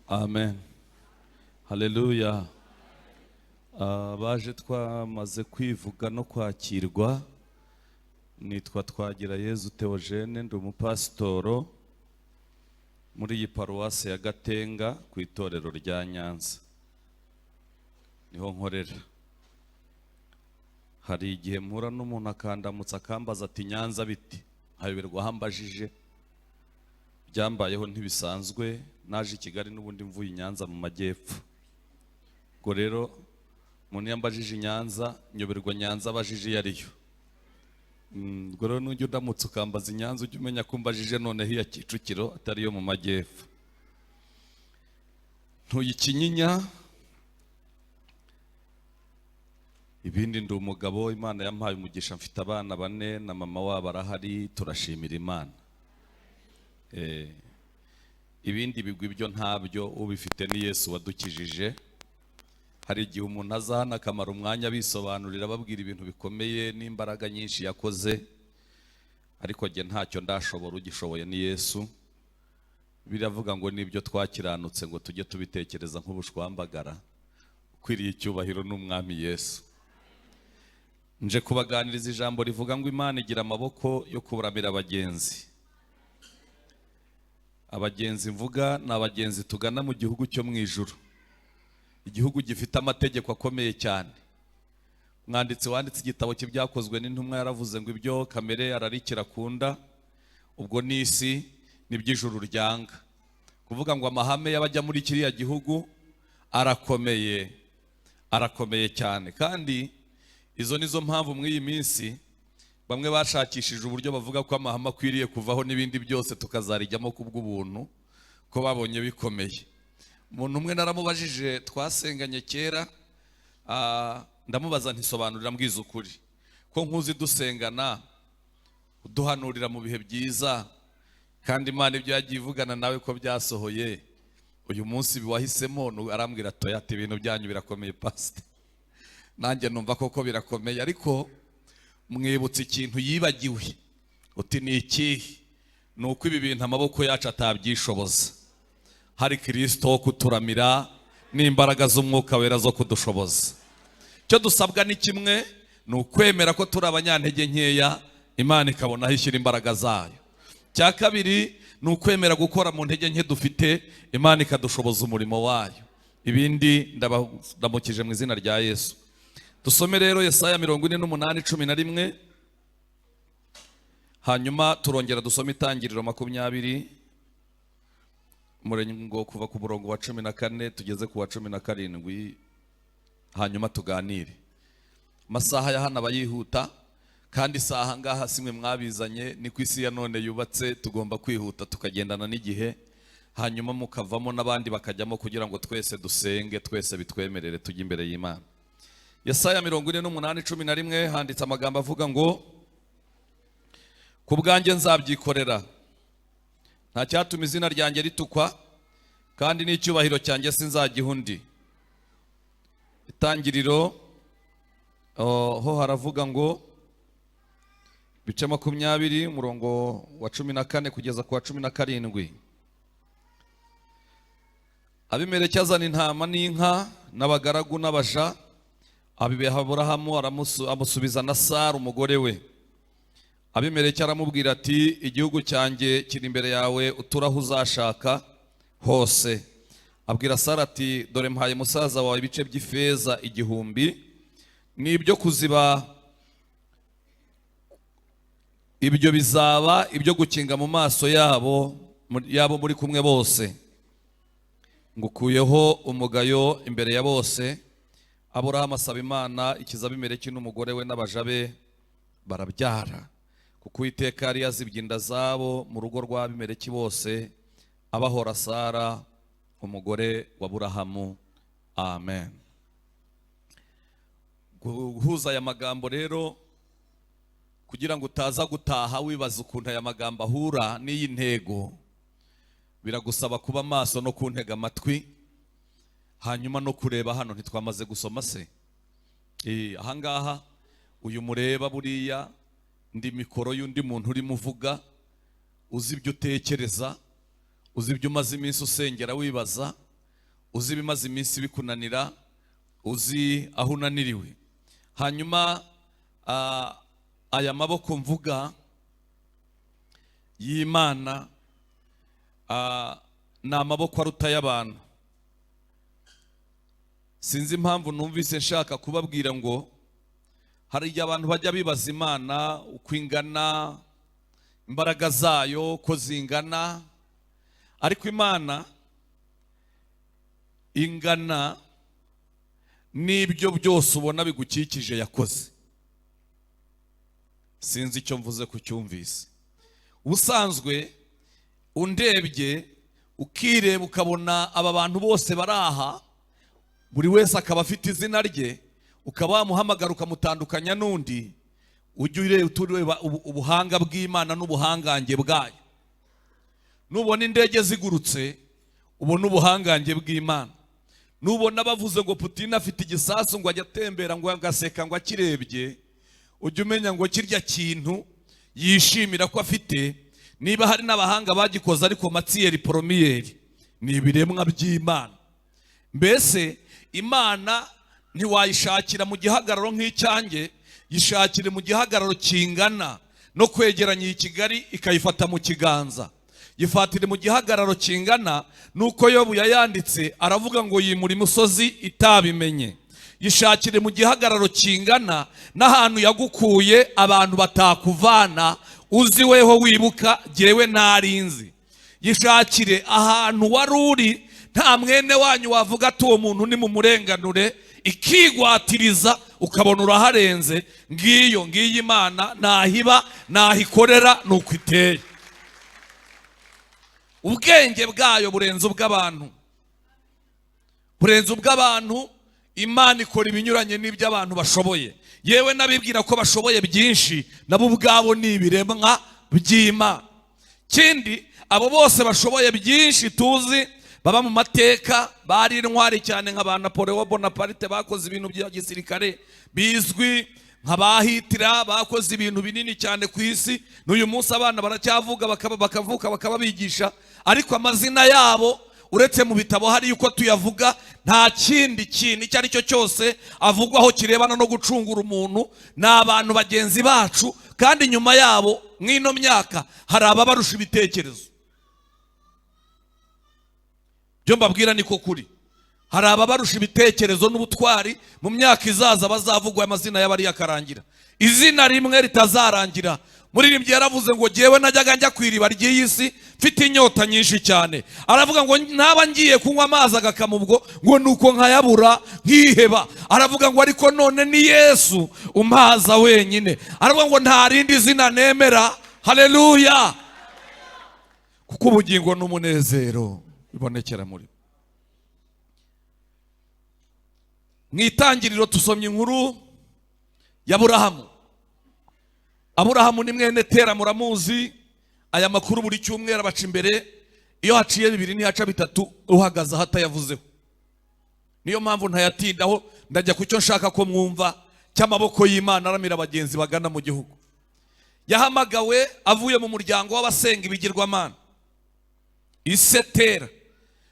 Amen. Haleluya. Baje twamaze kwivuga no kwakirwa. Nitwa Twagirayezu Theogene, ndi umupasitoro muri iyi paruwasi ya Gatenga ku itorero rya Nyanza. Niho nkorera. Hari igihe mpura n'umuntu akandamutsa akambaza ati Nyanza biti, hayoberwa hambajije. Byambayeho ntibisanzwe, naje i Kigali n'ubundi mvuye i Nyanza mu majyepfo. Ngo rero umuntu yambajije Nyanza, nyoberwa Nyanza abajije yariyo. Ngo rero n'ujya udamutse ukambaza Nyanza ujye umenya ko mbajije noneho iya Kicukiro atari yo mu majyepfo. Ntuye Kinyinya. Ibindi ndi umugabo, Imana yampaye umugisha, mfite abana 4 na mama wabo arahari, turashimira Imana. Ibindi bigwi byo ntabyo, ubifite ni Yesu wadukijije. Hari igihe umuntu azana akamara umwanya bisobanurira babwira ibintu bikomeye n'imbaraga nyinshi yakoze, ariko jye ntacyo ndashobora, ugishoboye ni Yesu. Biravuga ngo nibyo twakiranutse ngo tujye tubitekereza nk'ubushwambagara, ukwiriye icyubahiro n'umwami Yesu. Nje kubaganiriza ijambo rivuga ngo Imana igira amaboko yo kuburamira abagenzi. Abagenzi mvuga ni abagenzi tugana mu gihugu cyo mu ijuru, igihugu gifite amategeko akomeye cyane. Umwanditsi wanditse igitabo cy'ibyakozwe n'intumwa yaravuze ngo ibyo kamere ararikira kunda, ubwo n'isi n'iby'ijuru ryanga. Kuvuga ngo amahame y'abajya muri kiriya gihugu arakomeye cyane. Kandi izo nizo mpamvu muri iyi minsi bamwe bashakishije uburyo bavuga ko amahame akwiriye kuvaho n'ibindi byose tukazarijyamo kubw'ubuntu, ko babonye bikomeye. Umuntu umwe naramubajije, twasenganye kera, ndamubaza ntisobanurira mbwiza ukuri ko nkuzi dusengana uduhanurira mu bihe byiza, kandi Imana ibyo yagiye ivugana nawe ko byasohoye. Uyu munsi biwahisemo, arambwira atoya ati ibintu byanyu birakomeye pastor. Nanjye numva koko birakomeye, ariko mwibutse ikintu yibagiwe. Uti ni ikihe? Ni uko ibi bintu amaboko yacu atabyishoboza. Hari Kristo wo kuturamira n'imbaraga z'umwuka wera zo kudushoboza. Icyo dusabwa ni kimwe, ni ukwemera ko turi abanyantege nkeya, Imana ikabona aho ishyira imbaraga zayo. Cya kabiri ni ukwemera gukora mu ntege nke dufite, Imana ikadushoboza umurimo wayo. Ibindi ndamukije mu izina rya Yesu. Dusome rero Yesaya 48:11, hanyuma turongera dusome Itangiriro 20, umurongo kuva ku murongo wa 14 tugeze ku wa 17, hanyuma tuganire. Amasaha ya hano abayihuta, kandi isaha ngaha simwe mwabizanye, ni ku isi ya none yubatse, tugomba kwihuta tukagendana n'igihe, hanyuma mukavamo n'abandi bakajyamo kugira ngo twese dusenge, twese bitwemerere tujye imbere y'Imana. Yesaya 48:11 handitse amagambo avuga ngo ku bwanjye nzabyikorera, nta cyatuma izina ryanjye ritukwa, kandi n'icyubahiro cyanjye sinzagiha undi. Itangiriro ho haravuga ngo bice 20 umurongo wa 14 kugeza ku wa 17. Abimeleki azana intama n'inka n'abagaragu n'abaja, abibeha Aburahamu, amusubiza na Sara umugore we. Abimeleki aramubwira ati igihugu cyanjye kiri imbere yawe, uturaho uzashaka hose. Abwira Sara ati dore mpaye musaza wawe ibice by'ifeza 1000 n'ibyo kuziba, ibyo bizaba ibyo gukinga mu maso yabo muri kumwe bose. Ngukuyeho umugayo imbere ya bose. Aburahamu asaba Imana ikiza Abimeleki n'umugore we n'abaja be, barabyara, kuko Uwiteka yari yazibye inda zabo mu rugo rwa Abimeleki bose, abahora Sara umugore wa Aburahamu. Amen. Guhuza aya magambo rero, kugira ngo utaza gutaha wibaza ukuntu aya magambo ahura n'iyi ntego, biragusaba kuba maso no kuntega amatwi, hanyuma no kureba. Hano ntitwamaze gusoma se? Ahangaha uyu mureba buriya ndi mikoro y'undi muntu urimo uvuga, uzi ibyo utekereza, uzi ibyo umaze iminsi usengera wibaza, uzi ibimaze iminsi bikunanira, uzi aho unaniriwe. Hanyuma aya maboko mvuga y'Imana ni amaboko aruta y'abantu. Sinzi impamvu numvise nshaka kubabwira ngo hari igihe abantu bajya bibaza Imana uko ingana, imbaraga zayo ko zingana, ariko Imana ingana n'ibyo byose ubona bigukikije yakoze. Sinzi icyo mvuze kucyumvise. Ubusanzwe undebye ukireba ukabona aba bantu bose baraha, buri wese akaba afite izina rye, ukaba wamuhamagara ukamutandukanya n'undi, ujye ureba ubuhanga bw'Imana n'ubuhangange bwayo. Nubona indege zigurutse ubona ubuhangange bw'Imana. Nubona bavuze ngo Putin afite igisasu ngo ajya atembera ngo agaseka ngo akirebye, ujye umenya ngo kirya kintu yishimira ko afite, niba hari n'abahanga bagikoze ariko matiyeri poromiyeri, ni ibiremwa by'Imana. Mbese Imana ntiwayishakira mu gihagararo nk'icyange, yishakire mu gihagararo kingana no kwegeranya iyi Kigali ikayifata mu kiganza. Yifatire mu gihagararo kingana nuko Yobu yayanditse aravuga ngo yimura imusozi itabimenye. Yishakire mu gihagararo kingana n'ahantu yagukuye abantu batakuvana, uzi weho wibuka jyewe narinzi. Yishakire ahantu wari uri nta mwene wanyu wavuga ati uwo muntu ni mu murenganure, ikigwatiriza ukabona uraharenze. Ngiyo Imana nahiba nahikorera nuko iteye. Ubwenge bwayo burenze ubw'abantu, burenze ubw'abantu. Imana ikora ibinyuranye n'ibyo abantu bashoboye. Yewe nabibwira ko bashoboye byinshi, nabo ubwabo ni ibiremwa by'Imana. Kindi abo bose bashoboye byinshi tuzi baba mu mateka, bari intwari cyane nka ba Napoleon Bonaparte, bakoze ibintu bya gisirikare bizwi nka ba Hitler, bakoze ibintu binini cyane ku isi. N'uyu munsi abana baracyavuga bakavuka bakababigisha, ariko amazina yabo uretse mu bitabo hari yuko tuyavuga, nta kindi kintu icyo ari cyo cyose avugwaho kirebana no gucungura umuntu. Ni abantu bagenzi bacu, kandi nyuma yabo mw'ino myaka hari ababarusha ibitekerezo. Byo mbabwira niko kuri, hari ababarusha ibitekerezo n'ubutwari. Mu myaka izaza bazavugwa amazina y'abari yakarangira, izina rimwe ritazarangira. Muririmbyi yaravuze ngo jyewe najyaga njya kwiriba ry'iyi si mfite inyota nyinshi cyane, aravuga ngo naba ngiye kunywa amazi agakama ubwo ngo nuko nkayabura nkiheba. Aravuga ngo ariko none ni Yesu umpaza wenyine. Aravuga ngo nta rindi zina nemera. Haleluya! Kuko ubugingo n'umunezero bibonekera muri. Mwitangiriro tusomye inkuru ya Aburahamu. Aburahamu ni mwene Tera, muramuzi. Aya makuru buri cyumweru abaca imbere, iyo haciye bibiri ntihaca bitatu uhagaze hatayavuzeho. Niyo mpamvu ntayatindaho, ndajya ku cyo nshaka ko mwumva cy'amaboko y'Imana aramira abagenzi bagana mu gihugu. Yahamagawe avuye mu muryango w'abasenga ibigirwamana. Ise Tera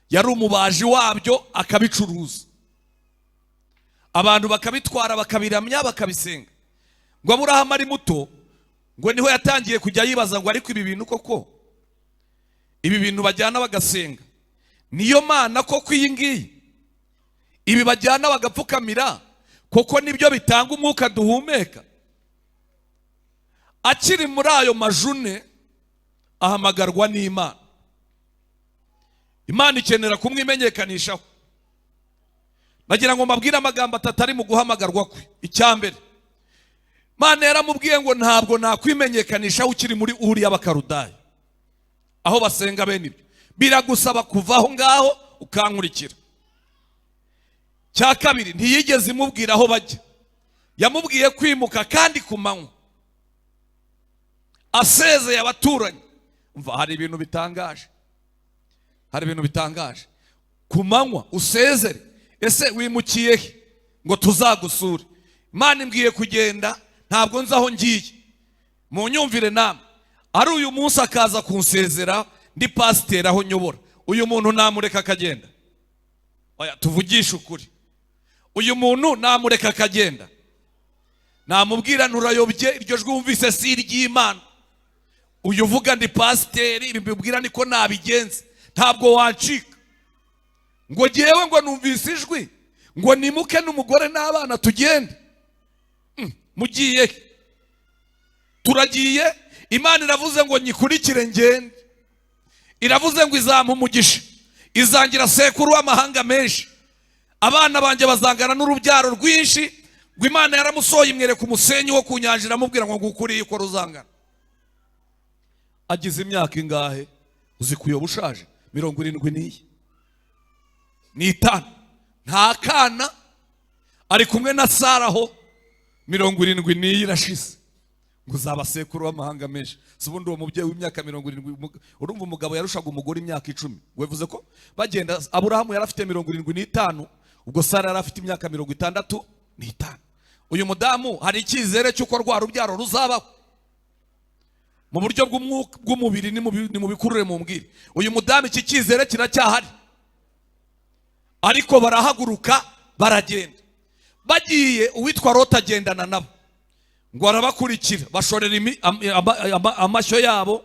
yari umubaji wabyo akabicuruza, abantu bakabitwara bakabiramya bakabisenga. Ngo Aburahamu ari muto, ngo niho yatangiye kujya yibaza ngo ariko ibi bintu koko, ibi bintu bajyana bagasenga niyo Mana koko iyi ngiyi? Ibi bajyana bagapfukamira koko nibyo bitanga umwuka duhumeka? Akiri muri ayo majune ahamagarwa n'Imana. Imana ikenera kumwimenyekanishaho. Nagira ngo mbabwire amagambo atatu ari mu guhamagarwa kwe. Icyambere, Imana yaramubwiye ngo ntabwo nakwimenyekanisha ukiri muri Uri y'Abakaludaya, aho basenga bene ibyo. Biragusaba kuva aho ngaho ukankurikira. Cya kabiri, ntiyigeze imubwira aho bajya, yamubwiye kwimuka kandi ku manywa, asezeye abaturanyi. Umva, hari ibintu bitangaje, hari ibintu bitangaje. Ku manywa usezere, ese wimukiye he ngo tuzagusure? Imana imbwiye kugenda, ntabwo nzi aho ngiye. Mu nyumvire namwe, ari uyu munsi akaza kunsezera ndi pasiteri aho nyobora, uyu muntu namureka akagenda? oya tuvugisha ukuri, uyu muntu namureka akagenda, namubwira nturayobye, iryo jwi wumvise si iry'Imana, uyu uvuga ndi pasiteri, bibwira niko nabigenze, ntabwo wancika ngo jyewe ngo numvise ijwi ngo nimuke n'umugore n'abana tugende. Mugiye turagiye, Imana iravuze ngo nyikurikire ngende, iravuze ngo izampa umugisha, izangira sekuru w'amahanga menshi, abana banjye bazangana n'urubyaro rwinshi, ngo Imana yaramusohoye imwereka umusenyi wo ku nyanja, iramubwira ngo ngukuriye uko ruzangana. Agize imyaka ingahe uzi kuyoba ushaje? 75. Nta kana, ari kumwe na Sara aho 70 irashize, ngo uzaba sekuru w'amahanga menshi. Si ubundi uwo mubyeyi w'imyaka 70, urumva umugabo yarushaga umugore imyaka 10. Wevuze ko bagenda, Aburahamu yari afite 75, ubwo Sara yari afite imyaka 65. Uyu mudamu hari icyizere cy'uko rwa rubyaro ruzabaho mu buryo bw'umubiri, ni mu bikurure mu mbwire. Uyu mudamu iki cyizere kiracyahari, ariko barahaguruka baragenda. Bagiye, uwitwa Loti agendana nabo, ngo arabakurikira, bashorera amashyo yabo.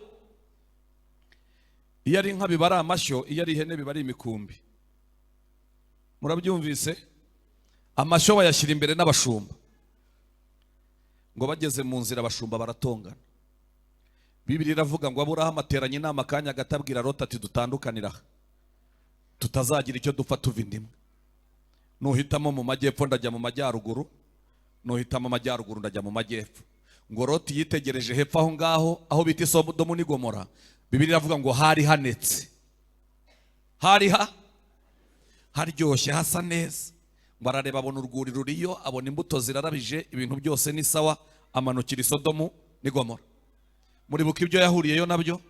Iyo ari inka biba ari amashyo, iyo ari ihene biba ari imikumbi. Murabyumvise? Amashyo bayashyira imbere n'abashumba. Ngo bageze mu nzira abashumba baratongana. Bibiliya iravuga ngo Aburahamu ateranye inama akanya gatabwira Loti ati dutandukanira, tutazagira icyo dupfa tuva indimwe. Nuhitamo mu majyepfo ndajya mu majyaruguru, nuhitamo amajyaruguru ndajya mu majyepfo. Ngo Loti yitegereje hepfo aho ngaho aho bita Sodomu ni Gomora, Bibiliya iravuga ngo hari hanetse, haryoshye, hasa neza. Ngo arareba abona urwuri ruriyo, abona imbuto zirarabije, ibintu byose ni sawa, amanukira Sodomu ni Gomora. Muribuka ibyo yahuriyeyo nabyo?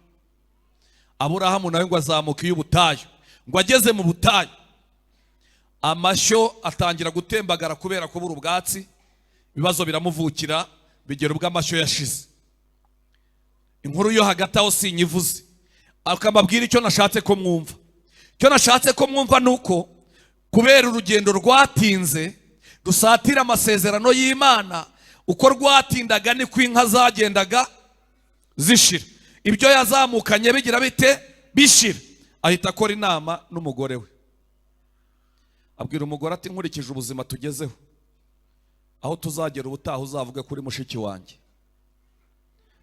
Aburahamu nawe ngo azamuka iy'ubutayu, ngo ageze mu butayu amashyo atangira gutembagara kubera kubura ubwatsi, ibibazo biramuvukira, bigera ubwo amashyo yashize. Inkuru yo hagati aho sinyivuze, akamabwira icyo nashatse ko mwumva. Icyo nashatse ko mwumva nuko kubera urugendo rwatinze rusatira amasezerano y'Imana, uko rwatindaga niko inka zagendaga zishira, ibyo yazamukanye bigira bite bishira. Ahita akora inama n'umugore we, abwira umugore ati nkurikije ubuzima tugezeho, aho tuzagera ubutaha uzavuga kuri mushiki wanjye,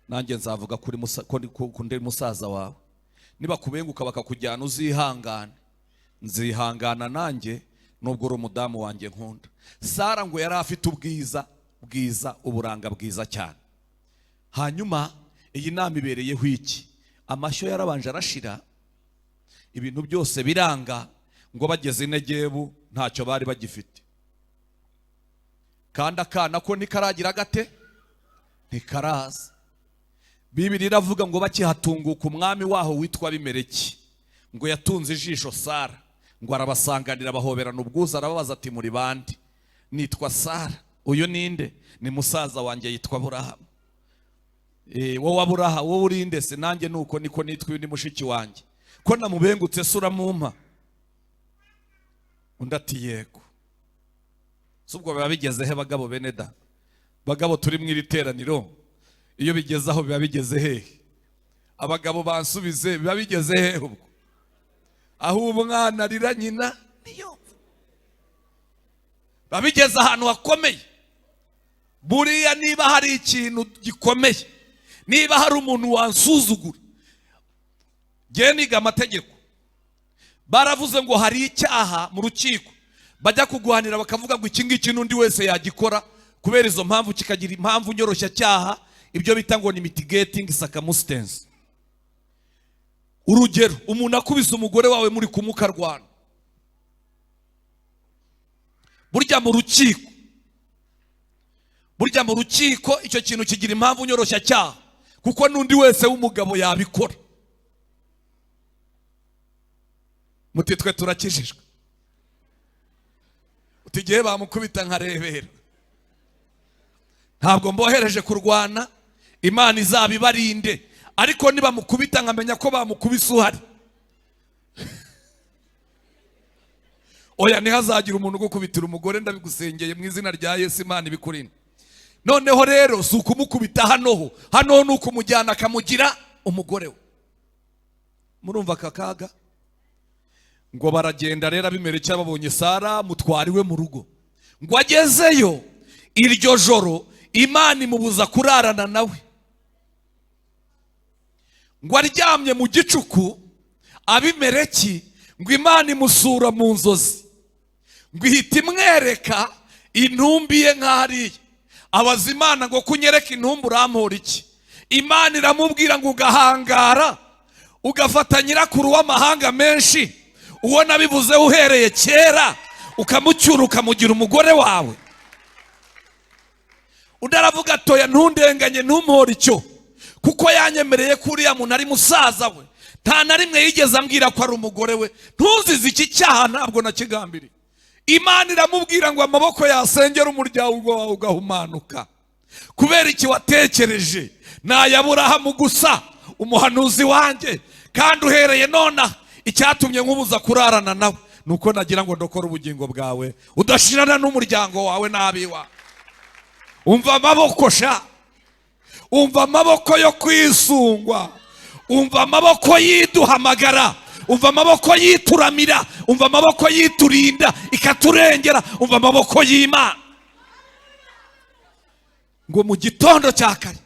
nanjye nzavuga kuri musaza wawe. Niba kubenguka bakakujyana uzihangane, nzihangana nanjye nubwo uri umudamu wanjye nkunda. Sara ngo yari afite ubwiza, uburanga bwiza cyane. Hanyuma iyi nama ibereyeho iki? Amashyo yarabanje arashira, ibintu byose biranga, ngo bageze i Negebu ntacyo bari bagifite. Kandi akana ko nikaragira gate, ntikaraza. Bibiliya iravuga ngo bakihatunguka umwami waho witwa Abimeleki, ngo yatunze ijisho Sara, ngo arabasanganira bahoberana ubwuzu, arababaza ati muri bande? Nitwa Sara. Uyu ninde? Ni musaza wanjye yitwa Aburahamu. Wowe Aburahamu, wowe urinde se? Nanjye nuko niko nitwa, uyu ni mushiki wanjye. Ko namubengutse se uramumpa? Undi ati yego. Subwo biba bigeze he bagabo bene da? Bagabo turi mu iri teraniro, iyo bigeze aho biba bigeze hehe? Abagabo bansubize, biba bigeze hehe ubwo? Aho umwana arira nyina niyo. Biba bigeze ahantu hakomeye. Buriya niba hari ikintu gikomeye, niba hari umuntu wansuzugura, ngiye niga amategeko, baravuze ngo hari icyaha mu rukiko, bajya kuguhanira bakavuga ngo iki ngiki n'undi wese yagikora, kubera izo mpamvu kikagira impamvu nyoroshya cyaha, ibyo bita ngo ni mitigating circumstance. Urugero, umuntu akubise umugore wawe muri kumukarwana, burya mu rukiko icyo kintu kigira impamvu nyoroshya cyaha, kuko n'undi wese w'umugabo yabikora. Muti twe turakijijwe, utigiye bamukubita nkarebera, ntabwo mbohereje kurwana, Imana izabibarinde, ariko niba mukubita nkamenya ko bamukubise uhari. oya ntihazagira umuntu ugukubitira umugore, ndabigusengeye mu izina rya Yesu, Imana ibikurinde. Noneho rero si ukumukubita hano ni ukumujyana akamugira umugore we. Murumva aka kaga? Ngo baragenda rero Abimeleki babonye Sara mutwariwe mu rugo, ngo agezeyo iryo joro Imana imubuza kurarana nawe, ngo aryamye mu gicuku Abimeleki ngo Imana imusura mu nzozi, ngo ihita imwereka intumbi ye nk'ahariya. Abaza Imana ngo kunyereka intumbi urampora iki? Imana iramubwira ngo ugahangara ugafata nyirakuru w'amahanga menshi, uwo nabivuze uhereye kera, ukamucyura ukamugira umugore wawe. Udaravuga atoya ntundenganye ntumpora icyo, kuko yanyemereye ko uriya muntu ari musaza we, nta na rimwe yigeze ambwira ko ari umugore we, ntuzize iki cyaha ntabwo nakigambiriye. Imana iramubwira ngo amaboko yasengera umuryango wawe ugahumanuka. Kubera iki watekereje na Aburahamu gusa umuhanuzi wanjye, kandi uhereye nona icyatumye nkubuza kurarana nawe nuko nagira ngo ndokora ubugingo bwawe udashirana n'umuryango wawe n'abiwa. Umva amaboko sha, umva amaboko yo kwisungwa, umva amaboko yiduhamagara, umva amaboko yituramira, umva amaboko yiturinda ikaturengera, umva amaboko y'Imana. Ngo mu gitondo cya kare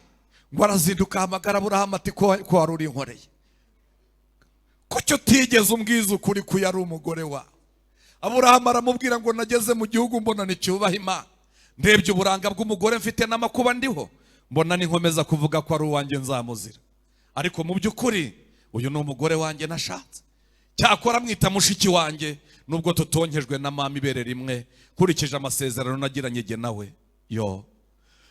ngo arazinduka ahamagara Aburahamu ati ko wari uri inkoreye, kucyo utigeze umbwiza ukuri ko yari umugore wawe. Aburahamu aramubwira ngo nageze mu gihugu mbona nticyubaha Imana, ndebye uburanga bw'umugore mfite n'amakuba ndiho, mbona ninkomeza kuvuga ko ari uwanjye nzamuzira, ariko mu by'ukuri uyu ni umugore wanjye nashatse. Cyakora mwita mushiki wanjye nubwo tutongejwe na mama ibere rimwe, kurikije amasezerano nagiranye jye nawe. Yo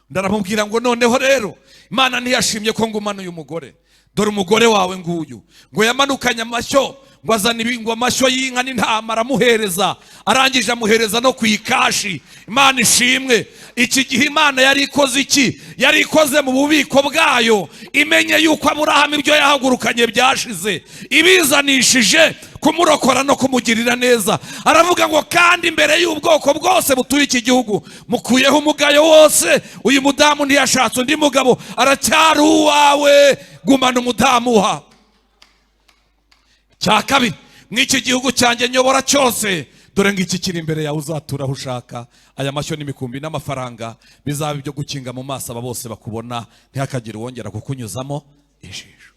ndaramubwira ngo noneho rero Imana ntiyashimye ko ngumana uyu mugore, dore umugore wawe nguyu. Ngo yamanukanye amashyo, ngo azana ibingo amashyo y'inka n'intama aramuhereza, arangije amuhereza no ku ikashi. Imana ishimwe. Iki gihe Imana yari ikoze iki? Yari ikoze mu bubiko bwayo, imenye yuko Aburahamu ibyo yahagurukanye byashize, ibizanishije kumurokora no kumugirira neza. Aravuga ngo kandi imbere y'ubwoko bwose butuye iki gihugu mukuyeho umugayo wose, uyu mudamu ntiyashatse undi mugabo, aracyari uwawe, gumana umudamu wawe. Cya kabiri, mw'iki gihugu cyanjye nyobora cyose, dore ngiki kiri imbere yawe uzatura aho ushaka. Aya mashyo n'imikumbi n'amafaranga bizaba ibyo gukinga mu maso aba bose bakubona, ntihakagire uwongera kukunyuzamo ijisho.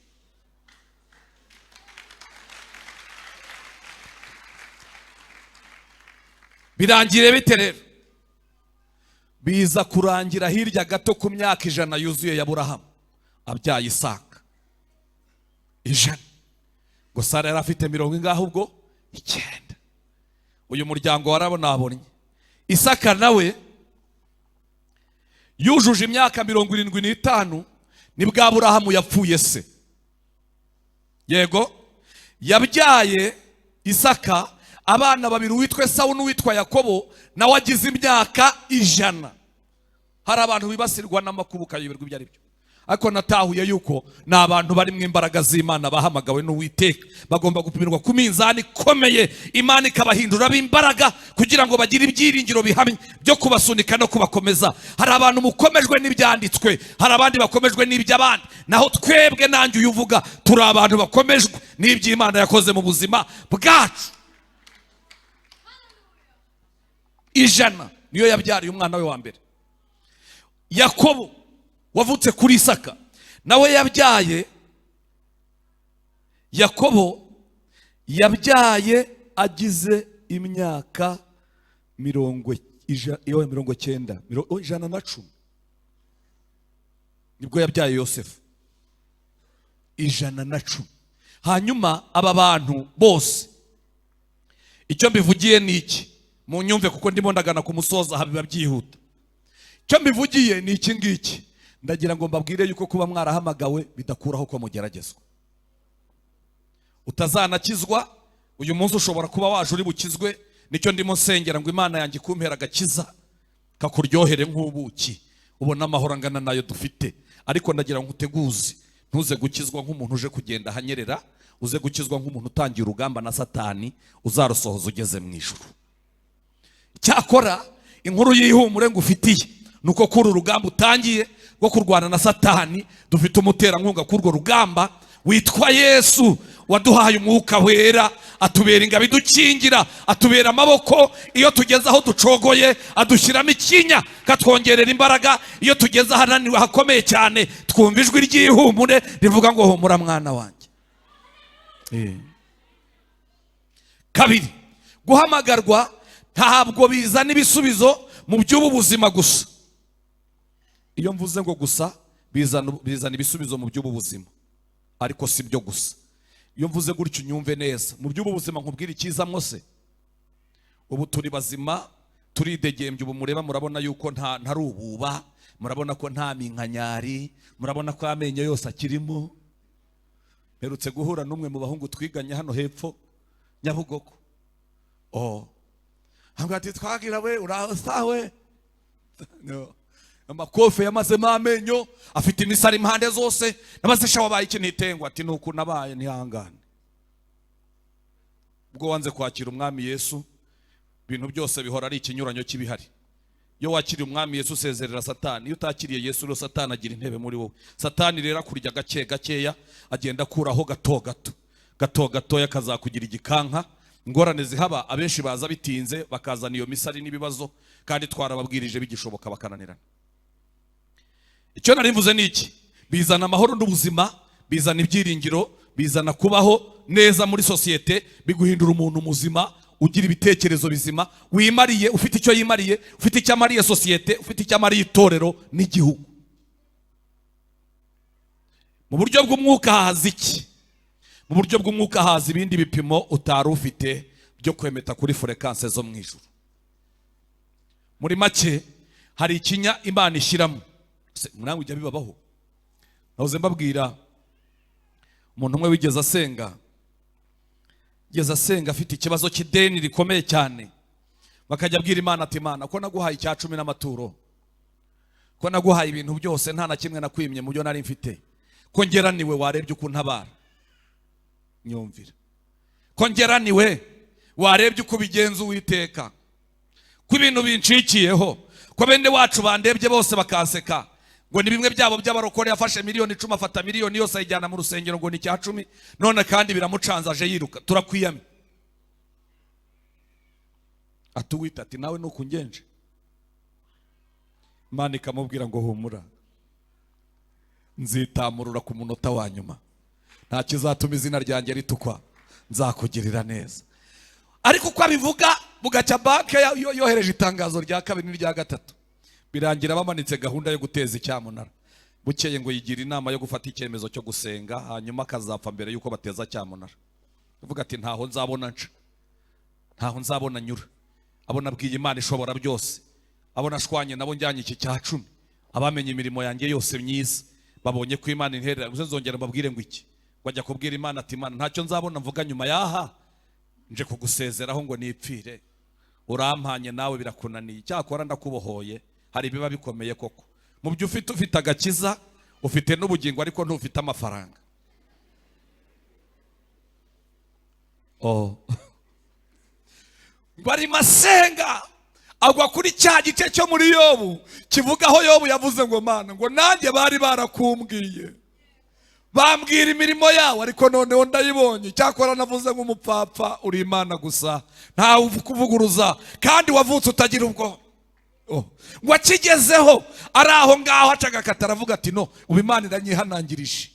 Birangire bite rero? Biza kurangira hirya gato ku myaka 100 yuzuye ya Aburahamu abyaye Isaka 100. Ngo Sara yari afite 90 ubwo 9. Uyu muryango warabonabonye. Isaka nawe yujuje imyaka 75 nibwo Aburahamu yapfuye se. Yego yabyaye Isaka abana babiri, witwa Esawu n'uwitwa Yakobo, nawe agize imyaka 100. Hari abantu bibasirwa n'amakubuka yiberwa ibyo ari byo, ariko natahuye yuko ni abantu bari mu imbaraga z'Imana bahamagawe n'Uwiteka, bagomba gupimirwa ku minzani ikomeye, Imana ikabahindura b'imbaraga kugira ngo bagire ibyiringiro bihamye byo kubasunika no kubakomeza. Hari abantu mukomejwe n'ibyanditswe, hari abandi bakomejwe n'iby'abandi, naho twebwe nanjye uyuvuga turi abantu bakomejwe n'iby'Imana yakoze mu buzima bwacu. 100 niyo yabyariye umwana we wa mbere. Yakobo wavutse kuri Isaka nawe yabyaye, Yakobo yabyaye agize imyaka 110 nibwo yabyaye Yosefu 110. Hanyuma aba bantu bose icyo mbivugiye ni iki? Mu nyumve kuko ndimo ndagana ku musoza habiba byihuta. Icyo mbivugiye ni iki ngiki, ndagira ngo mbabwire yuko kuba mwarahamagawe bidakuraho ko mugeragezwa. Utazanakizwa uyu munsi ushobora kuba waje uri bukizwe, nicyo ndimo nsengera ngo Imana yanjye kumpera agakiza kakuryohere nk'ubuki, ubona amahoro angana nayo dufite. Ariko ndagira ngo uteguze, ntuze gukizwa nk'umuntu uje kugenda hanyerera, uze gukizwa nk'umuntu utangiye urugamba na Satani uzarusohoza ugeze mu ijuru. cyakora inkuru y'ihumure ngufitiye nuko kuri urugamba utangiye rwo kurwana na Satani dufite umuterankunga kuri urwo rugamba witwa Yesu, waduhaye umwuka wera, atubera ingabo idukingira, atubera amaboko iyo tugeze aho ducogoye, adushyiramo ikinya katwongerera imbaraga, iyo tugeze ahananiwe hakomeye cyane twumva ijwi ry'ihumure rivuga ngo humura mwana wanjye. Kabiri, guhamagarwa ntabwo bizana ibisubizo mu by'ubu buzima gusa. Iyo mvuze ngo gusa bizana ibisubizo mu by'ubu buzima, ariko si byo gusa. Iyo mvuze gutyo unyumve neza, mu by'ubu buzima nkubwira icyiza mwose. Ubu turi bazima, turidegembye, ubu mureba murabona yuko ntari ububa, murabona ko nta minkanyari, murabona ko amenyo yose akirimo. Mperutse guhura n'umwe mu bahungu twiganye hano hepfo Nyabugogo. Hambwa ati twagira we urasawe. No. Amakofe yamazemo amenyo, afite imisari impande zose. Nabaze sha wabaye iki nitengwa, ati nuko nabaye ntihangane. Ubwo wanze kwakira umwami Yesu, ibintu byose bihora ari ikinyuranyo kibihari. Iyo wakiriye umwami Yesu usezerera Satani, iyo utakiriye Yesu rero Satani agira intebe muri wowe. Satani rero akurya gakeya, agenda akuraho gato gatoya kazakugira igikanka. Ingorane zihaba abenshi baza bitinze, bakazana iyo misari n'ibibazo, kandi twarababwirije bigishoboka bakananirana. Icyo nari mvuze ni iki? Bizana amahoro n'ubuzima, bizana ibyiringiro, bizana kubaho neza muri sosiyete, biguhindura umuntu muzima, ugira ibitekerezo bizima, wimariye, ufite icyo yimariye, ufite icyo amariye sosiyete, ufite icyo amariye itorero n'igihugu. Mu buryo bw'umwuka haza iki? Mu buryo bw'umwuka haza ibindi bipimo utari ufite byo kwemeta kuri fréquence zo mu ijuru. Muri make hari ikinya Imana ishyiramo. Mwanangu ujya bibabaho. Nahoze mbabwira umuntu umwe wigeze asenga afite ikibazo cy'ideni rikomeye cyane. Bakajya abwira Imana ati Imana ko naguhaye icya 10 n'amaturo, ko naguhaye ibintu byose nta na kimwe nakwimye mu byo nari mfite, ko ngeraniwe warebye uko ntabara. Nyumvira, ko ngeraniwe warebye uko bigenza Uwiteka, ko ibintu bincikiyeho, ko bende wacu bandebye bose bakanseka ngo ni bimwe byabo by'abarokore, yafashe miliyoni 10 afata miliyoni yose ayijyana mu rusengero ngo ni cya 10, none kandi biramucanzaje yiruka. Turakwiyame atuwita ati nawe nuko ungenje. Imana ikamubwira ngo humura, nzitamurura ku munota wa nyuma, nta kizatuma izina ryanjye ritukwa, nzakugirira neza. Ariko uko abivuga bugacya banke yohereje itangazo rya 2 n'irya 3, birangira bamanitse gahunda yo guteza icyamunara. Bukeye ngo yigira inama yo gufata icyemezo cyo gusenga, hanyuma akazapfa mbere yuko bateza cyamunara. Uvuga ati ntaho nzabona nca, ntaho nzabona nyura. Abona abwiye Imana ishobora byose, abona ashwanye nabo njyanye iki cya 10, abamenye imirimo yanjye yose myiza, babonye ko Imana inherera. Uzongera mbabwire ngo iki? Wajya kubwira Imana ati Imana ntacyo nzabona mvuga nyuma yaha, nje kugusezeraho ngo nipfire, urampanye nawe birakunaniye, cyakora ndakubohoye. Hari biba bikomeye koko mu byo ufite agakiza, ufite n'ubugingo, ariko ntufite amafaranga. Bari masenga agwa kuri cya gice cyo muri Yobu kivuga aho Yobu yavuze ngo Mana ngo nanjye bari barakumbwiye, bambwira imirimo yawe, ariko noneho ndayibonye. Cyakora navuze nk'umupfapfa, uri Imana gusa, ntawe kuvuguruza, kandi wavutse utagira ubwo. Wakigezeho ari aho ngaho acagakata, aravuga ati no, ubu Imana iranyihanangirije.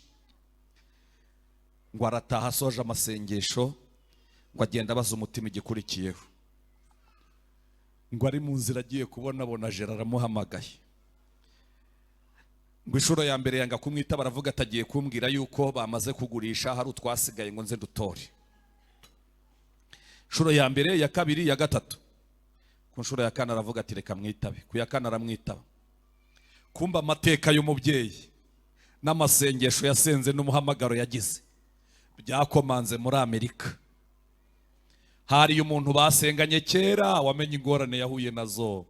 Ngo arataha asoje amasengesho, ngo agenda abaza umutima igikurikiyeho. Ngo ari mu nzira agiye kubona Jera aramuhamagaye. Ngo inshuro ya mbere yanga kumwita, baravuga atagiye kumbwira yuko bamaze kugurisha, hari utwasigaye ngo nze dutore. Inshuro ya mbere, ya kabiri, ya gatatu. Ku nshuro ya kane aravuga ati reka mwitabe. Ku ya kane aramwitaba. Kumba amateka y'umubyeyi n'amasengesho yasenze n'umuhamagaro yagize byakomanze muri Amerika. Hari umuntu basenganye kera, wamenye ingorane yahuye nazo,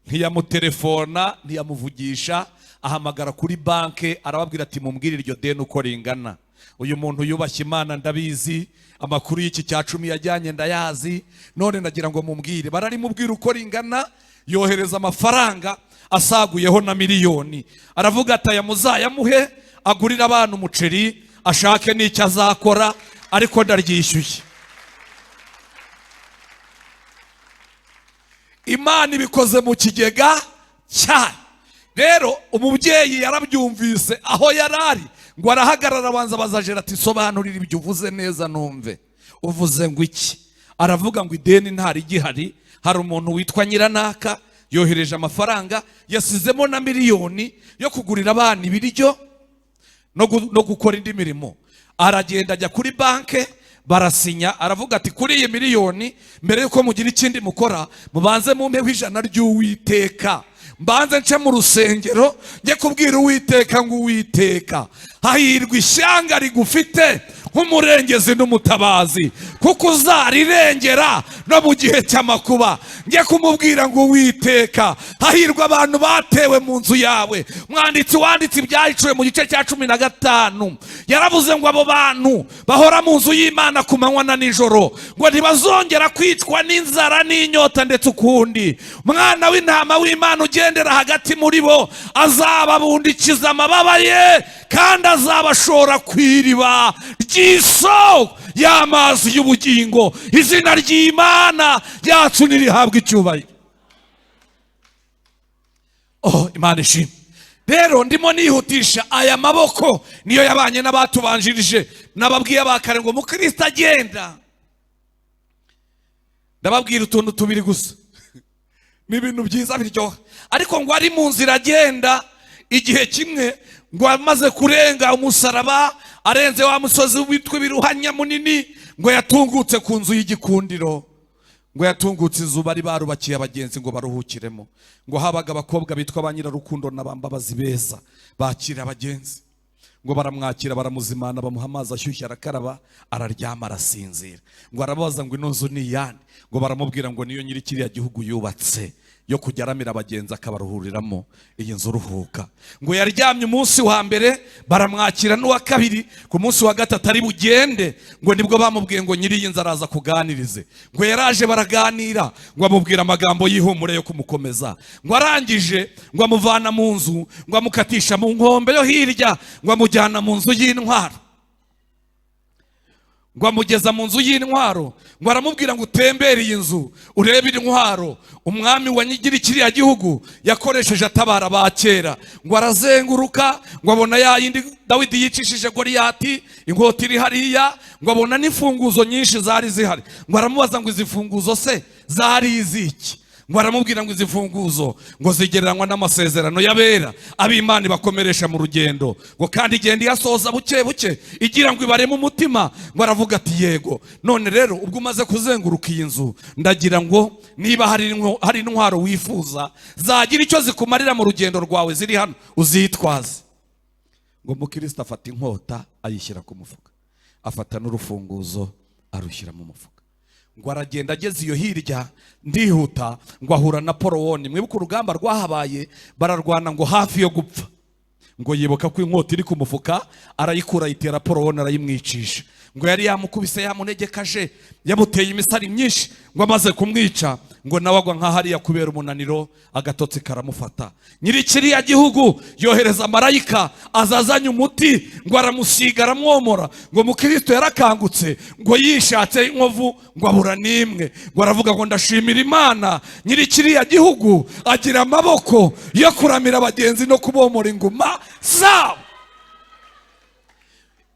ntiyamutelefona, ntiyamuvugisha, ahamagara kuri banke, arababwira ati mumbwire iryo deni uko ringana. uyu muntu yubashye Imana ndabizi, amakuru y'iki cya 10 yajyanye ndayazi, none ndagira ngo mumbwire bararimubwira uko ringana, yohereza amafaranga asaguyeho na miliyoni, aravuga ati aya muzayamuhe agurira abantu umuceri ashake n'icyo azakora ariko ndaryishyuye. Imana ibikoze mu kigega cyayo. Rero umubyeyi yarabyumvise aho yarari, ngo arahagarara abanza bazajera ati sobanurira ibyo uvuze neza numve. Uvuze ngo iki? Aravuga ngo ideni ntari gihari, hari umuntu witwa Nyiranaka yohereje amafaranga yasizemo na miliyoni yo kugurira abana ibiryo no gukora indi mirimo. Aragenda ajya kuri banke barasinya, aravuga ati kuri iyi miliyoni mbere yuko mugira ikindi mukora mubanze mumpe ijana ry'Uwiteka, mbanze nce mu rusengero njye kubwira Uwiteka ngo Uwiteka hahirwa ishyanga rigufite nk'umurengezi n'umutabazi, kuko uzarirengera no mu gihe cy'amakuba. Njye kumubwira ngo Uwiteka hahirwa abantu batewe mu nzu yawe. Mwanditsi wanditse ibyahiciwe mu gice cya 15 yaravuze ngo abo bantu bahora mu nzu y'Imana ku manywa na nijoro ngo ntibazongera kwicwa n'inzara n'inyota, ndetse ukundi Mwana w'intama w'Imana ugendera hagati muri bo azababundikiza amababa ye kandi azabashora ku iriba ry'isoko y'amazi y'ubugingo. Izina ry'Imana yacu nirihabwa icyubahiro. Imana ishimwe. Rero ndimo nihutisha, aya maboko niyo yabanye n'abatubanjirije. Nababwiye abakare ngo mukristo agenda, ndababwira utuntu tubiri gusa ni ibintu byiza biryoha, ariko ngo ari mu nzira agenda, igihe kimwe ngo amaze kurenga umusaraba, arenze wa musozi witwa Ibiruhanya munini, ngo yatungutse ku nzu y'igikundiro, ngo yatungutse inzu bari barubakiye abagenzi ngo baruhukiremo. Ngo habaga abakobwa bitwa ba Nyirarukundo na Bambabazi beza bakira abagenzi, ngo baramwakira baramuzimana, bamuha amazi ashyushye arakaraba, araryama arasinzira. Ngo arabaza ngo ino nzu ni iyande? Ngo baramubwira ngo niyo nyiri kiriya gihugu yubatse yo kujya aramira abagenzi akabaruhuriramo, iyi nzu ruhuka. Ngo yaryamye umunsi wa mbere, baramwakira n'uwa kabiri, ku munsi wa gatatu ari bugende, ngo nibwo bamubwiye ngo nyiri iyi nzu araza kuganirize. Ngo yaraje baraganira, ngo amubwira amagambo y'ihumure yo kumukomeza. Ngo arangije ngo amuvana mu nzu, ngo amukatisha mu nkombe yo hirya, ngo amujyana mu nzu y'intwaro, ngo amugeza mu nzu y'intwaro. Ngo aramubwira ngo utembere iyi nzu urebe intwaro umwami wa nyiri kiriya gihugu yakoresheje atabara ba kera. Ngo arazenguruka, ngo abona ya yindi Dawidi yicishije Goliyati, inkota iri hariya, ngo abona n'imfunguzo nyinshi zari zihari. Ngo aramubaza ngo izi funguzo se zari iziki? Ngo aramubwira ngo izi funguzo ngo zigereranywa n'amasezerano y'abera ab'Imana bakomeresha mu rugendo, ngo kandi igenda yasoza buke buke igira ngo ibareme umutima. Ngo aravuga ati yego. None rero ubwo umaze kuzenguruka iyi nzu, ndagira ngo niba hari intwaro wifuza zagira icyo zikumarira mu rugendo rwawe ziri hano uzitwaze. Ngo mukristo afata inkota ayishyira ku mufuka, afata n'urufunguzo arushyira mu mufuka. Ngo aragenda ageze iyo hirya, ndihuta, ngo ahura na Porowoni. Mwibuka urugamba rwahabaye, bararwana ngo hafi yo gupfa. Ngo yibuka ko inkota iri ku mufuka, arayikura ayitera Porowoni arayimwicisha. Ngo yari yamukubise yamunegekaje, yamuteye imisari myinshi. Ngo amaze kumwica, ngo nawe agwa nka hariya kubera umunaniro, agatotsi karamufata. Nyiri kiriya gihugu yohereza marayika azazanye umuti, ngo aramusiga aramwomora. Ngo mukristo yarakangutse, ngo yishatse inkovu, ngo abura n'imwe. Ngo aravuga ngo ndashimira Imana, nyiri kiriya gihugu agira amaboko yo kuramira abagenzi no kubomora inguma zabo.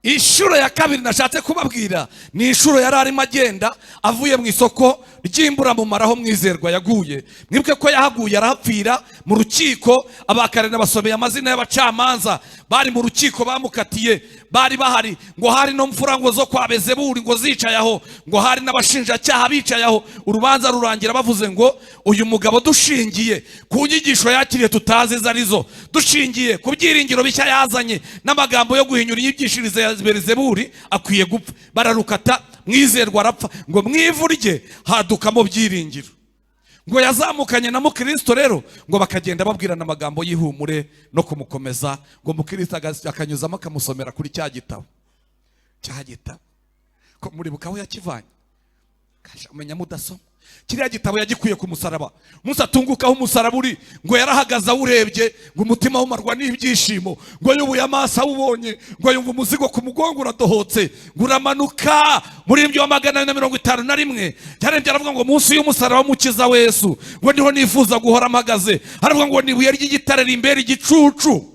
Inshuro ya kabiri nashatse kubabwira ni inshuro yari arimo agenda avuye mu isoko ry'Imburamumaro aho Mwizerwa yaguye. Mwibuke ko yahaguye arahapfira mu rukiko. Abakare n'abasomeye amazina y'abacamanza bari mu rukiko bamukatiye, bari bahari. Ngo hari no mfura ngo zo kwa Bezebuli ngo zicaye aho, ngo hari n'abashinjacyaha bicaye aho. Urubanza rurangira bavuze ngo uyu mugabo dushingiye ku nyigisho yakiriye tutazi zarizo, dushingiye ku byiringiro bishya yazanye n'amagambo yo guhinyura inyigishirize ya Bezebuli, akwiye gupfa. Bararukata, Mwizerwa arapfa. Ngo mwivu rye hadukamo byiringiro. Ngo yazamukanye na mukristo rero, ngo bakagenda babwirana amagambo y'ihumure no kumukomeza. Ngo mukristo akanyuzamo akamusomera kuri cya gitabo. cya gitabo ko muribuka aho yakivanye, umenya mudasoma kiriya gitabo yagikuye ku musaraba. Musa atungukaho umusaraba uri, ngo yarahagaze awurebye, ngo umutima wumarwa n'ibyishimo, ngo yubuye amaso awubonye, ngo yumva umuzigo ku mugongo uradohotse, ngo uramanuka. Muri ibyo 451 yarebye aravuga ngo munsi y'umusaraba w'umukiza Yesu, ngo niho nifuza guhora mpagaze. Aravuga ngo nibuye ry'igitare rimbera igicucu.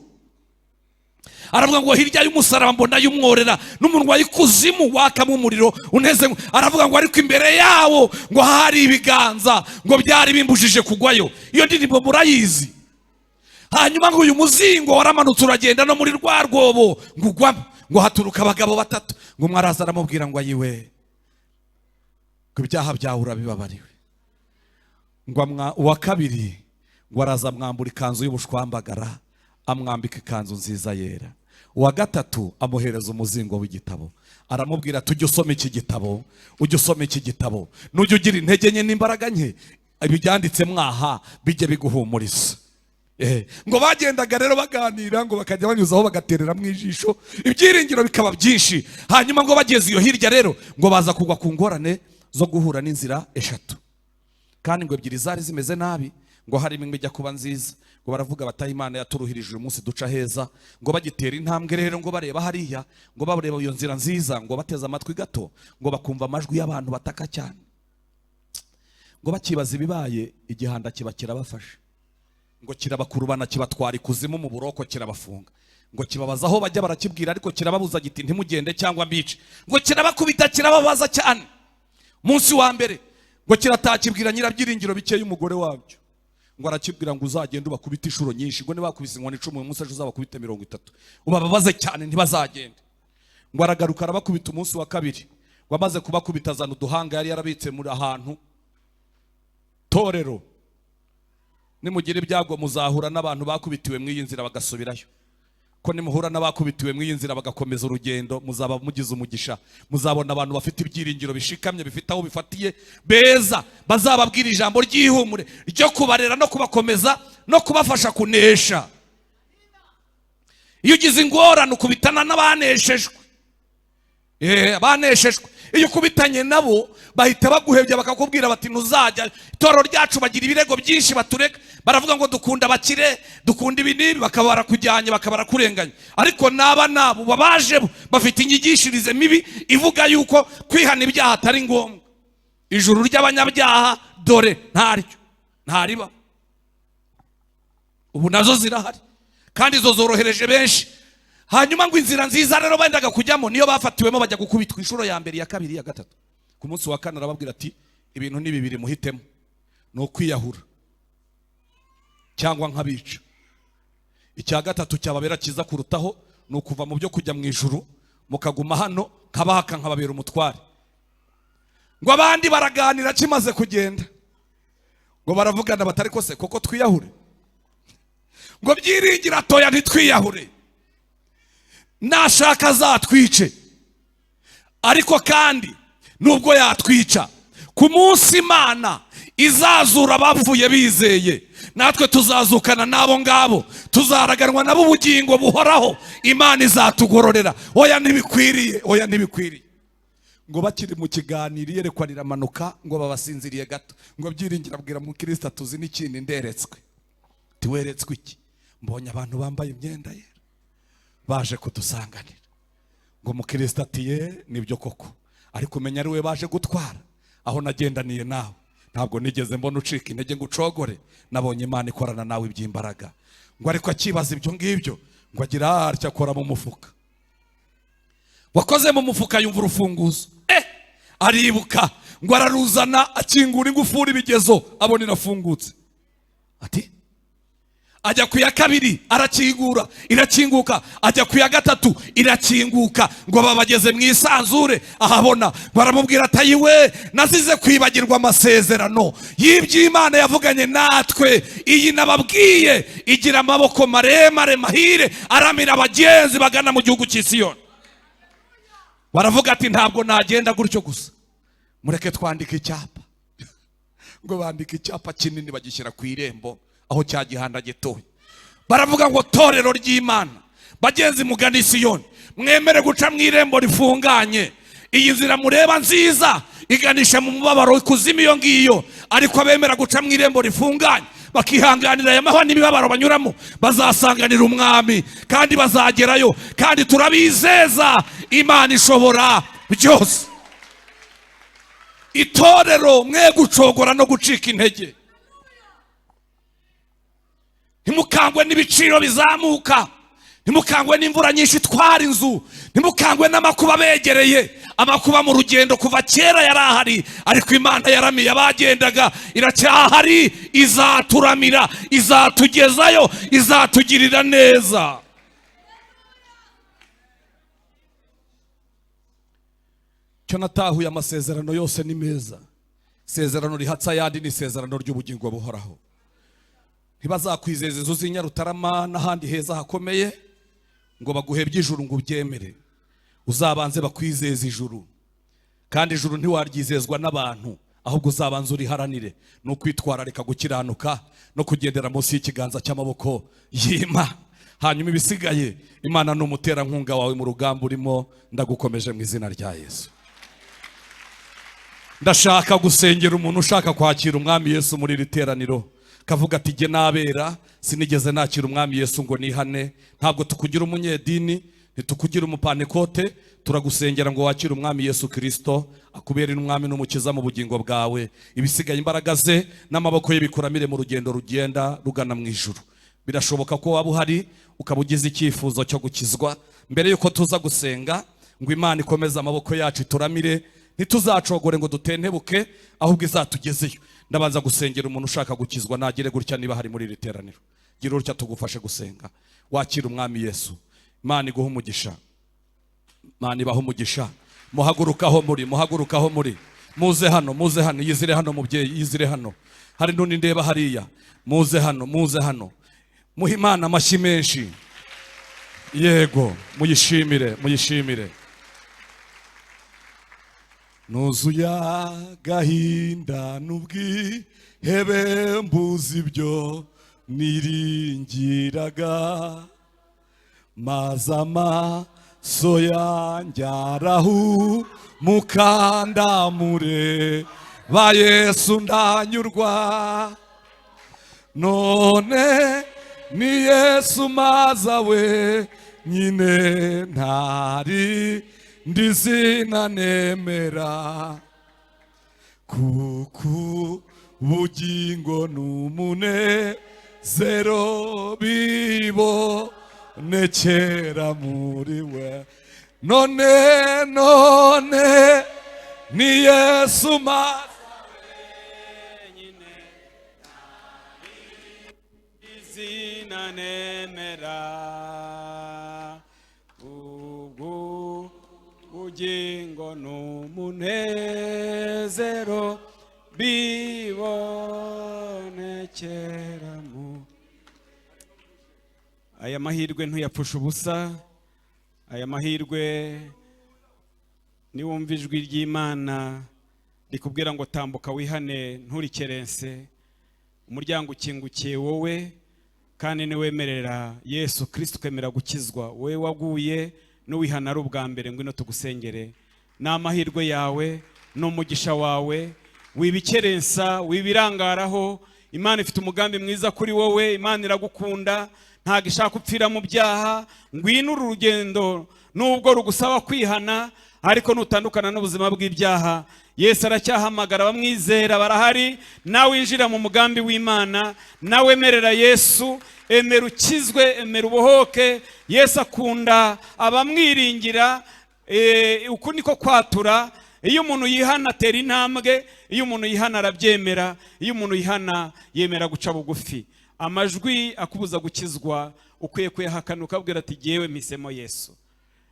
Aravuga ngo hirya y'umusaraba mbona y'umworera n'umunwa y'ikuzimu wakamo umuriro uneze. Aravuga ngo ariko imbere yawo ngo hari ibiganza ngo byari bimbujije kugwayo. Iyo ndirimbo murayizi. Hanyuma ngo uyu muzingo waramanutse uragenda no muri rwa rwobo ngo ugwamo, ngo haturuka abagabo 3, ngo mwaraza aramubwira ngo ayiwe ngo ibyaha byawe urabibabariwe. Ngo uwa kabiri ngo araza mwambura ikanzu y'ubushwambagara, amwambika ikanzu nziza yera. Uwa gatatu amuhereza umuzingo w'igitabo, aramubwira tujye usoma iki gitabo, ujye usoma iki gitabo, nujye ugira intege nke n'imbaraga nke, ibyanditse mwaha bijye biguhumuriza. Ngo bagendaga rero baganira, ngo bakajya banyuzaho bagaterera mu ijisho, ibyiringiro bikaba byinshi. Hanyuma ngo bageze iyo hirya rero ngo baza kugwa ku ngorane zo guhura n'inzira 3, kandi ngo 2 zari zimeze nabi, ngo harimo imwe ijya kuba nziza. Ngo baravuga bataha Imana yaturuhirije uyu munsi duca heza. Ngo bagitera intambwe rero, ngo bareba hariya, ngo bareba iyo nzira nziza, ngo bateze amatwi gato, ngo bakumva amajwi y'abantu bataka cyane. Ngo bakibaza ibibaye, igihanda kiba kirabafashe, ngo kirabakurubana kibatwara ikuzimu mu buroko kirabafunga. Ngo kibabaza aho bajya barakibwira, ariko kirababuza giti ntimugende cyangwa mbice. Ngo kirabakubita kirababaza cyane. Munsi wa mbere ngo kiratakibwira nyirabyiringiro bikeye umugore wabyo, ngo arakibwira ngo uzagende ubakubita inshuro nyinshi, ngo nibakubise inkoni 10 umunsi ejo uzabakubite 30, ubababaze cyane ntibazagende. Ngo aragaruka arabakubita umunsi wa kabiri, ngo amaze kubakubita azana uduhanga yari yarabitse muri ahantu. Torero, nimugira ibyago muzahura n'abantu bakubitiwe mu iyi nzira bagasubirayo, ko nimuhura n'abakubitiwe mu iyi nzira bagakomeza urugendo muzaba mugize umugisha. Muzabona abantu bafite ibyiringiro bishikamye, bifite aho bifatiye, beza, bazababwira ijambo ry'ihumure ryo kubarera no kubakomeza no kubafasha kunesha. Iyo ugize ingorane ukubitana n'abaneshejwe, baneshejwe, iyo ukubitanye nabo bahita baguhebya bakakubwira bati ntuzajya. Itorero ryacu bagira ibirego byinshi batureka, baravuga ngo dukunda abakire, dukunda ibinibi, bakaba barakujyanye, bakaba barakurenganya. Ariko nabo babaje bafite inyigishirize mibi ivuga yuko kwihana ibyaha atari ngombwa. Ijuru ry'abanyabyaha dore ntariba. Ubu nazo zirahari kandi zo zorohereje benshi. Hanyuma ngo inzira nziza rero bendaga kujyamo niyo bafatiwemo bajya gukubitwa inshuro ya mbere, ya kabiri, ya gatatu. Ku munsi wa 4 arababwira ati ibintu ni bibiri muhitemo, no kwiyahura cyangwa nkabica. Icya gatatu cyababera kiza kurutaho no kuva mu byo kujya mu ijuru mukaguma hano nkabahaka nkababera umutware. Ngo abandi baraganira kimaze kugenda, ngo baravugana batari ko se koko twiyahure. Ngo byiringira toya ntitwiyahure, nashaka zatwice, ariko kandi nubwo yatwica ku munsi Imana izazura abavuye bizeye, natwe tuzazukana nabo ngabo, tuzaraganwa nabo ubugingo buhoraho. Imana izatugororera. Oya ntibikwiriye, oya ntibikwiriye. Ngo bakiri mu kiganiro yerekwa riramanuka, ngo babasinziriye gato. Ngo byiringira abwira mu Kristo tuzi n'ikindi nderetswe. Tiweretswe iki? Mbonye abantu bambaye imyenda yera baje kudusanganira. Ngo mu Kristo atiye nibyo koko, ariko umenya ari we baje gutwara. Aho nagendaniye nawe ntabwo nigeze mbona ucika intege ngo ucogore. Nabonye Imana ikorana nawe iby'imbaraga. Ngo ariko akibaza ibyo ngibyo, ngo agira atya akora mu mufuka. Wakoze mu mufuka yumva urufunguzo, aribuka, ngo araruzana akingura ingufuri bigezo abona irafungutse. Ati ajya ku ya kabiri arakingura irakinguka, ajya ku ya gatatu irakinguka. Ngo babageze mu isanzure ahabona, baramubwira atayiwe nazize kwibagirwa amasezerano y'iby'Imana yavuganye natwe. Iyi nababwiye igira amaboko maremare mahire aramira abagenzi bagana mu gihugu cy'Isiyoni. Baravuga ati ntabwo nagenda gutyo gusa, mureke twandike icyapa. Ngo bandike icyapa kinini bagishyira ku irembo aho cya gihanda gitoye. Baravuga ngo torero ry'Imana bagenzi mugana Siyoni, mwemere guca mu irembo rifunganye. Iyi nzira mureba nziza iganisha mu mubabaro ikuzimu iyo ngiyo, ariko abemera guca mu irembo rifunganye bakihanganira aya mahwa n'imibabaro banyuramo bazasanganira umwami kandi bazagerayo. Kandi turabizeza Imana ishobora byose. Itorero mwe gucogora no gucika intege, ntimukangwe n'ibiciro bizamuka, ntimukangwe n'imvura nyinshi itwara inzu, ntimukangwe n'amakuba begereye. Amakuba mu rugendo kuva kera yari ahari, ariko Imana yaramiye abagendaga, iracyahari, izaturamira, izatugezayo, izatugirira neza. Cyo natahuye amasezerano yose ni meza. Isezerano rihatsa ayandi ni isezerano ry'ubugingo buhoraho. Ntibazakwizeza inzu z'Inyarutarama n'ahandi heza hakomeye ngo baguhebye ijuru ngo ubyemere. Uzabanze bakwizeza ijuru, kandi ijuru ntiwaryizezwa n'abantu, ahubwo uzabanza uriharanire no kwitwararika gukiranuka no kugendera munsi y'ikiganza cy'amaboko y'Imana. Hanyuma ibisigaye Imana ni umuterankunga wawe mu rugamba urimo. Ndagukomeje mu izina rya Yesu. Ndashaka gusengera umuntu ushaka kwakira umwami Yesu muri iri teraniro, kavuga ati jye nabera sinigeze nakira umwami Yesu ngo nihane. Ntabwo tukugira umunyedini, ntitukugira umupantekote, turagusengera ngo wakire umwami Yesu Kristo akubere n'umwami n'umukiza mu bugingo bwawe. Ibisigaye imbaraga ze n'amaboko ye bikuramire mu rugendo rugenda rugana mu ijuru. Birashoboka ko waba uhari ukaba ugize icyifuzo cyo gukizwa. Mbere yuko tuza gusenga ngo Imana ikomeze amaboko yacu ituramire, ntituzacogore ngo dutentebuke, ahubwo izatugezeyo. Ndabanza gusengera umuntu ushaka gukizwa, nagire gutya niba hari muri iri teraniro. Gira utya tugufashe gusenga. Wakira umwami Yesu. Imana iguha umugisha, Imana ibaha umugisha. Muhagurukaho muri, muze hano, yizire hano mubyeyi, yizire hano. Hari n'undi ndeba hariya, muze hano. Muhe Imana amashyi menshi. Yego, muyishimire. Nuzuye agahinda n'ubwihebe, mbuze ibyo niringiraga, maze amaso yanjye arahumuka, ndamureba Yesu ndanyurwa. None ni Yesu maza we nyine, ntari ndizina nemera, kuko ubugingo n'umunezero bibonekera muri we. None ni Yesu maza wenyine, izina nemera, ubwo ubugingo n'umunezero bibonekera mu. Aya mahirwe ntuyapfusha ubusa. Aya mahirwe niwumva ijwi ry'Imana rikubwira ngo tambuka wihane nturikerense, umuryango ukingukiye wowe, kandi niwemerera Yesu Kristo ukemera gukizwa, wowe waguye n'uwihana ari ubwa mbere, ngwino tugusengere. Ni amahirwe yawe n'umugisha wawe, wibikerensa, wibirangaraho. Imana ifite umugambi mwiza kuri wowe. Imana iragukunda, ntago ishaka upfira mu byaha. Ngwino uru rugendo nubwo rugusaba kwihana, ariko nutandukana n'ubuzima bw'ibyaha, Yesu aracyahamagara abamwizera barahari. Nawe winjira mu mugambi w'Imana, nawe emerera Yesu, emera ukizwe, emera ubohoke. Yesu akunda abamwiringira. Uku niko kwatura. Iyo umuntu yihana atera intambwe, iyo umuntu yihana arabyemera, iyo umuntu yihana yemera guca bugufi. Amajwi akubuza gukizwa ukwiye kuyahakana ukabwira ati jyewe mpisemo Yesu.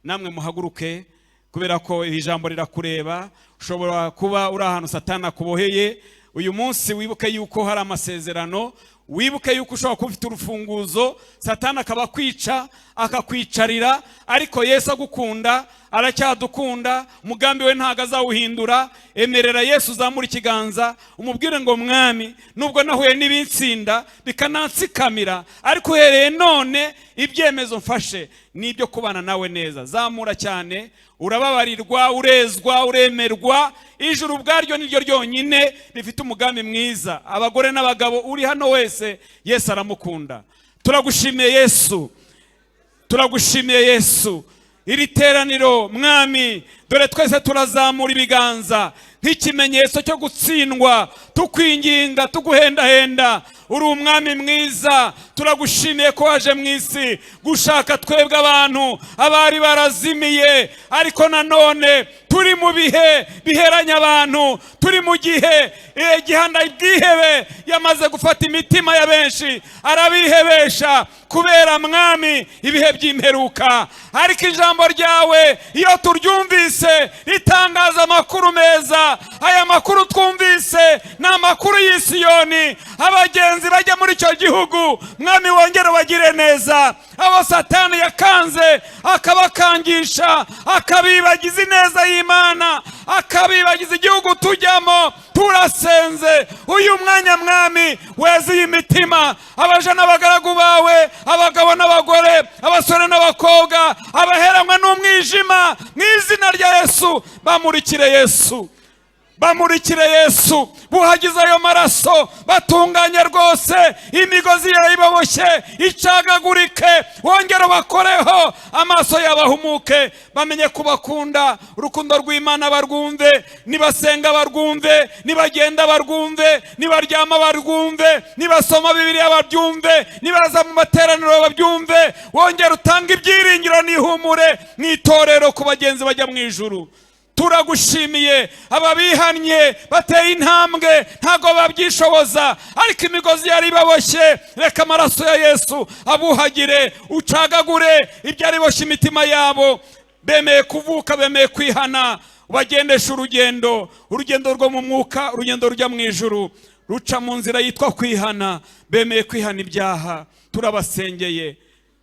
Namwe muhaguruke, kubera ko iri jambo rirakureba. Ushobora kuba uri ahantu Satani akuboheye. Uyu munsi wibuke yuko hari amasezerano wibuke yuko ushobora kuba ufite urufunguzo, satani akaba kwica akakwicarira, ariko Yesu agukunda, aracyadukunda, umugambi we ntago azawuhindura. Emerera Yesu, uzamura ikiganza umubwire ngo mwami, nubwo nahuye n'ibinsinda bikanansikamira, ariko uhereye none ibyemezo mfashe ni ibyo kubana nawe neza. Zamura cyane, urababarirwa, urezwa, uremerwa. Ijuru ubwaryo niryo ryonyine rifite umugambi mwiza. Abagore n'abagabo uri hano wese, Yesu aramukunda. Turagushimiye Yesu, turagushimiye Yesu. Iri teraniro mwami, dore twese turazamura ibiganza nk'ikimenyetso cyo gutsindwa, tukwinginga, tuguhendahenda. Uri umwami mwiza, turagushimiye ko waje mu isi gushaka twebwe abantu abari barazimiye, ariko nanone turi mu bihe biheranya abantu, turi mu gihe gihanda bwihebe yamaze gufata imitima ya benshi, arabihebesha kubera mwami ibihe by'imperuka. Ariko ijambo ryawe iyo turyumvise ritangaza amakuru meza. Aya makuru twumvise ni amakuru y'i Siyoni. Abagenzi bajya muri icyo gihugu mwami wongere bagire neza. Abo satani yakanze akabakangisha, akabibagiza ineza y'Imana, akabibagiza igihugu tujyamo, turasenze uyu mwanya mwami weze imitima. Abaje n'abagaragu bawe, abagabo n'abagore, abasore n'abakobwa, abaheranwe n'umwijima, mu izina rya Yesu bamurikire Yesu, bamurikire Yesu, buhagize ayo maraso, batunganye rwose, imigozi yayibaboshye icagagurike, wongere bakoreho, amaso yabahumuke, bamenye kubakunda. Urukundo rw'Imana barwumve, nibasenga barwumve, nibagenda barwumve, nibaryama barwumve, nibasoma Bibiliya babyumve, nibaza mu materaniro babyumve. Wongere utanga ibyiringiro n'ihumure mu itorero ku bagenzi bajya mu ijuru. Turagushimiye ababihannye bateye intambwe ntago babyishoboza, ariko imigozi yari baboshye, reka amaraso ya Yesu abuhagire, ucagagure ibyari boshye imitima yabo. Bemeye kuvuka, bemeye kwihana, bagendesha urugendo rwo mu mwuka, urugendo rujya mu ijuru, ruca mu nzira yitwa kwihana. Bemeye kwihana ibyaha, turabasengeye,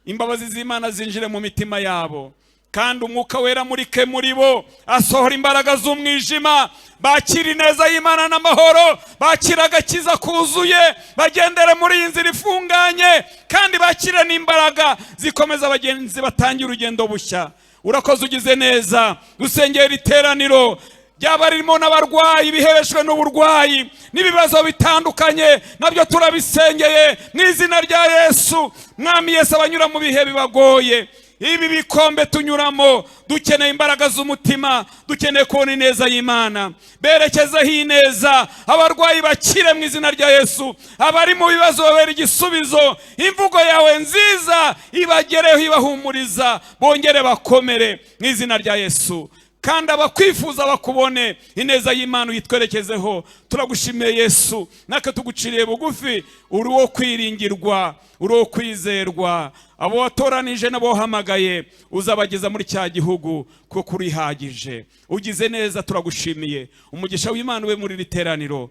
imbabazi z'Imana zinjire mu mitima yabo, kandi umwuka wera murike muri bo, asohora imbaraga z'umwijima. Bakira ineza y'Imana n'amahoro, bakira agakiza kuzuye, bagendere muri iyi nzira ifunganye, kandi bakire n'imbaraga zikomeza abagenzi batangira urugendo bushya. Urakoze, ugize neza. Dusengera iteraniro ryaba ririmo n'abarwayi bihebeshwe n'uburwayi n'ibibazo bitandukanye, nabyo turabisengeye mu izina rya Yesu. Mwami Yesu, abanyura mu bihe bibagoye, ibi bikombe tunyuramo, dukeneye imbaraga z'umutima, dukeneye kubona ineza y'Imana. Berekezeho ineza, abarwayi bakire mu izina rya Yesu, abari mu bibazo babera igisubizo. Imvugo yawe nziza ibagereho, ibahumuriza, bongere bakomere mu izina rya Yesu. Kandi abakwifuza bakubone, ineza y'Imana uyitwerekezeho. Turagushimiye Yesu, natwe tuguciriye bugufi. Uri wo kwiringirwa, uri wo kwizerwa. Abo watoranije n'abo wahamagaye uzabageza muri cya gihugu, kuko urihagije. Ugize neza, turagushimiye. Umugisha w'Imana ube muri iri teraniro,